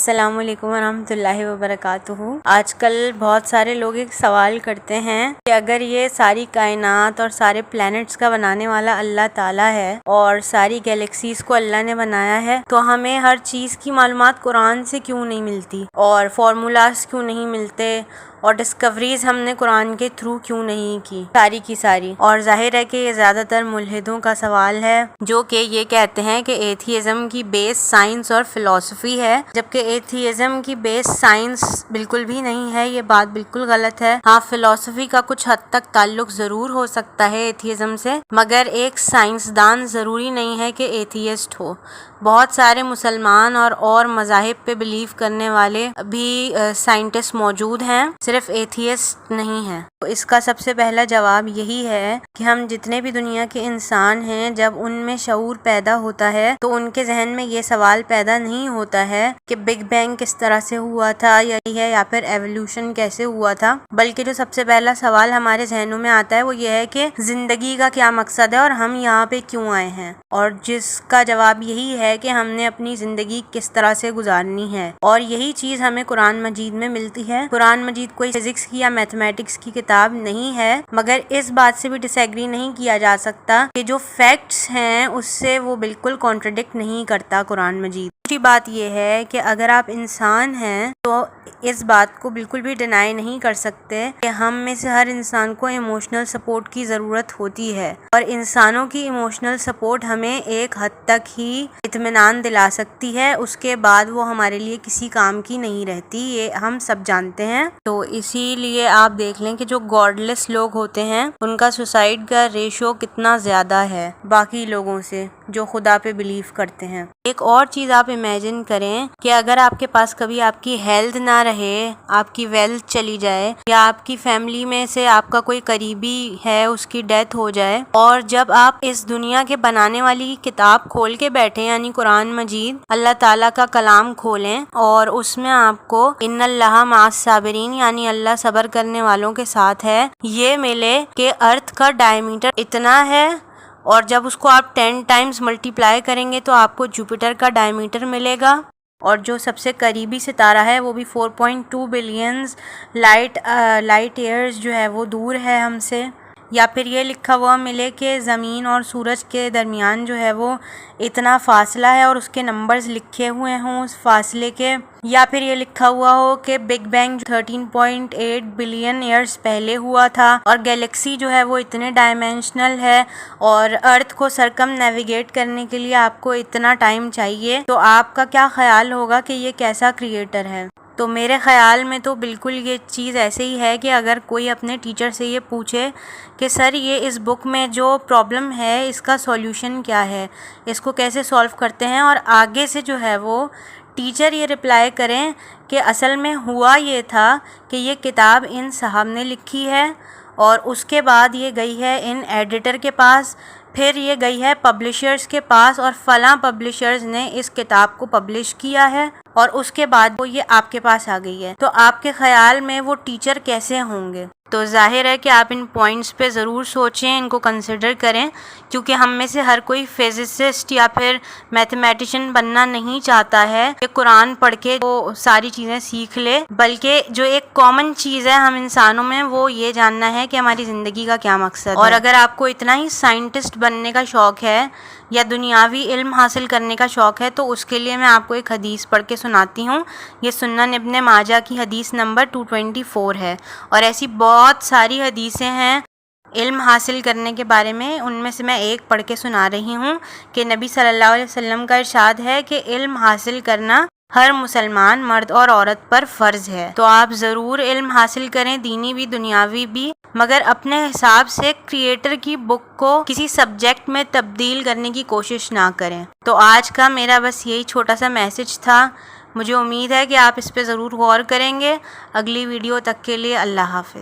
السلام علیکم ورحمۃ اللہ وبرکاتہ۔ آج کل بہت سارے لوگ ایک سوال کرتے ہیں کہ اگر یہ ساری کائنات اور سارے پلینٹس کا بنانے والا اللہ تعالیٰ ہے اور ساری گیلیکسیز کو اللہ نے بنایا ہے تو ہمیں ہر چیز کی معلومات قرآن سے کیوں نہیں ملتی اور فارمولاز کیوں نہیں ملتے اور ڈسکوریز ہم نے قرآن کے تھرو کیوں نہیں کی ساری۔ اور ظاہر ہے کہ یہ زیادہ تر ملحدوں کا سوال ہے جو کہ یہ کہتے ہیں کہ ایتھیزم کی بیس سائنس اور فلسفی ہے، جبکہ ایتھیزم کی بیس سائنس بالکل بھی نہیں ہے۔ یہ بات بالکل غلط ہے۔ ہاں، فلسفی کا کچھ حد تک تعلق ضرور ہو سکتا ہے ایتھیزم سے، مگر ایک سائنسدان ضروری نہیں ہے کہ ایتھیسٹ ہو۔ بہت سارے مسلمان اور مذاہب پہ بلیو کرنے والے بھی سائنٹسٹ موجود ہیں، صرف ایتھیسٹ نہیں ہیں۔ تو اس کا سب سے پہلا جواب یہی ہے کہ ہم جتنے بھی دنیا کے انسان ہیں، جب ان میں شعور پیدا ہوتا ہے تو ان کے ذہن میں یہ سوال پیدا نہیں ہوتا ہے کہ بگ بینگ کس طرح سے ہوا تھا یا پھر ایولیوشن کیسے ہوا تھا، بلکہ جو سب سے پہلا سوال ہمارے ذہنوں میں آتا ہے وہ یہ ہے کہ زندگی کا کیا مقصد ہے اور ہم یہاں پہ کیوں آئے ہیں، اور جس کا جواب یہی ہے کہ ہم نے اپنی زندگی کس طرح سے گزارنی ہے، اور یہی چیز ہمیں قرآن مجید میں ملتی ہے۔ قرآن مجید کوئی فزکس کی یا میتھمیٹکس کی کتاب نہیں ہے، مگر اس بات سے بھی ڈس ایگری نہیں کیا جا سکتا کہ جو فیکٹس ہیں اس سے وہ بالکل کانٹرڈکٹ نہیں کرتا قرآن مجید۔ دوسری بات یہ ہے کہ اگر آپ انسان ہیں تو اس بات کو بالکل بھی ڈینائی نہیں کر سکتے کہ ہم میں سے ہر انسان کو ایموشنل سپورٹ کی ضرورت ہوتی ہے، اور انسانوں کی ایموشنل سپورٹ ہمیں ایک حد تک ہی اطمینان دلا سکتی ہے، اس کے بعد وہ ہمارے لیے کسی کام کی نہیں رہتی، یہ ہم سب جانتے ہیں۔ تو اسی لیے آپ دیکھ لیں کہ جو گاڈ لیس لوگ ہوتے ہیں ان کا سوسائڈ کا ریشو کتنا زیادہ ہے باقی لوگوں سے جو خدا پہ بلیو کرتے ہیں۔ ایک اور چیز آپ امیجن کریں کہ اگر آپ کے پاس کبھی آپ کی ہیلتھ نہ رہے، آپ کی ویلتھ چلی جائے، یا آپ کی فیملی میں سے آپ کا کوئی قریبی ہے اس کی ڈیتھ ہو جائے، اور جب آپ اس دنیا کے بنانے والی کتاب کھول کے بیٹھے یعنی قرآن مجید، اللہ تعالیٰ کا کلام کھولیں اور اس میں آپ کو ان اللہ مع الصابرین یعنی اللہ صبر کرنے والوں کے ساتھ ہے یہ ملے کہ ارتھ کا ڈائیمیٹر اتنا ہے، اور جب اس کو آپ 10 ٹائمز ملٹیپلائی کریں گے تو آپ کو جوپیٹر کا ڈائیمیٹر ملے گا، اور جو سب سے قریبی ستارہ ہے وہ بھی 4.2 بلینز لائٹ ایئرز جو ہے وہ دور ہے ہم سے، یا پھر یہ لکھا ہوا ملے کہ زمین اور سورج کے درمیان جو ہے وہ اتنا فاصلہ ہے اور اس کے نمبرز لکھے ہوئے ہوں اس فاصلے کے، یا پھر یہ لکھا ہوا ہو کہ بگ بینگ 13.8 بلین ایئرز پہلے ہوا تھا، اور گیلیکسی جو ہے وہ اتنے ڈائمینشنل ہے اور ارتھ کو سرکم نیویگیٹ کرنے کے لیے آپ کو اتنا ٹائم چاہیے، تو آپ کا کیا خیال ہوگا کہ یہ کیسا کریٹر ہے؟ تو میرے خیال میں تو بالکل یہ چیز ایسے ہی ہے کہ اگر کوئی اپنے ٹیچر سے یہ پوچھے کہ سر یہ اس بک میں جو پرابلم ہے اس کا سولوشن کیا ہے، اس کو کیسے سولو کرتے ہیں، اور آگے سے جو ہے وہ ٹیچر یہ رپلائی کریں کہ اصل میں ہوا یہ تھا کہ یہ کتاب ان صاحب نے لکھی ہے اور اس کے بعد یہ گئی ہے ان ایڈیٹر کے پاس، پھر یہ گئی ہے پبلشرز کے پاس اور فلاں پبلشرز نے اس کتاب کو پبلش کیا ہے، اور اس کے بعد وہ یہ آپ کے پاس آ گئی ہے۔ تو آپ کے خیال میں وہ ٹیچر کیسے ہوں گے؟ تو ظاہر ہے کہ آپ ان پوائنٹس پہ ضرور سوچیں، ان کو کنسیڈر کریں، کیونکہ ہم میں سے ہر کوئی فزسسٹ یا پھر میتھمیٹیشین بننا نہیں چاہتا ہے کہ قرآن پڑھ کے وہ ساری چیزیں سیکھ لے، بلکہ جو ایک کامن چیز ہے ہم انسانوں میں وہ یہ جاننا ہے کہ ہماری زندگی کا کیا مقصد ہے۔ اور اگر آپ کو اتنا ہی سائنٹسٹ بننے کا شوق ہے یا دنیاوی علم حاصل کرنے کا شوق ہے تو اس کے لیے میں آپ کو ایک حدیث پڑھ کے سناتی ہوں۔ یہ سنن ابن ماجہ کی حدیث نمبر 224 ہے، اور ایسی بہت ساری حدیثیں ہیں علم حاصل کرنے کے بارے میں، ان میں سے میں ایک پڑھ کے سنا رہی ہوں کہ نبی صلی اللہ علیہ وسلم کا ارشاد ہے کہ علم حاصل کرنا ہر مسلمان مرد اور عورت پر فرض ہے۔ تو آپ ضرور علم حاصل کریں، دینی بھی دنیاوی بھی، مگر اپنے حساب سے کریٹر کی بک کو کسی سبجیکٹ میں تبدیل کرنے کی کوشش نہ کریں۔ تو آج کا میرا بس یہی چھوٹا سا میسج تھا، مجھے امید ہے کہ آپ اس پہ ضرور غور کریں گے۔ اگلی ویڈیو تک کے لیے اللہ حافظ۔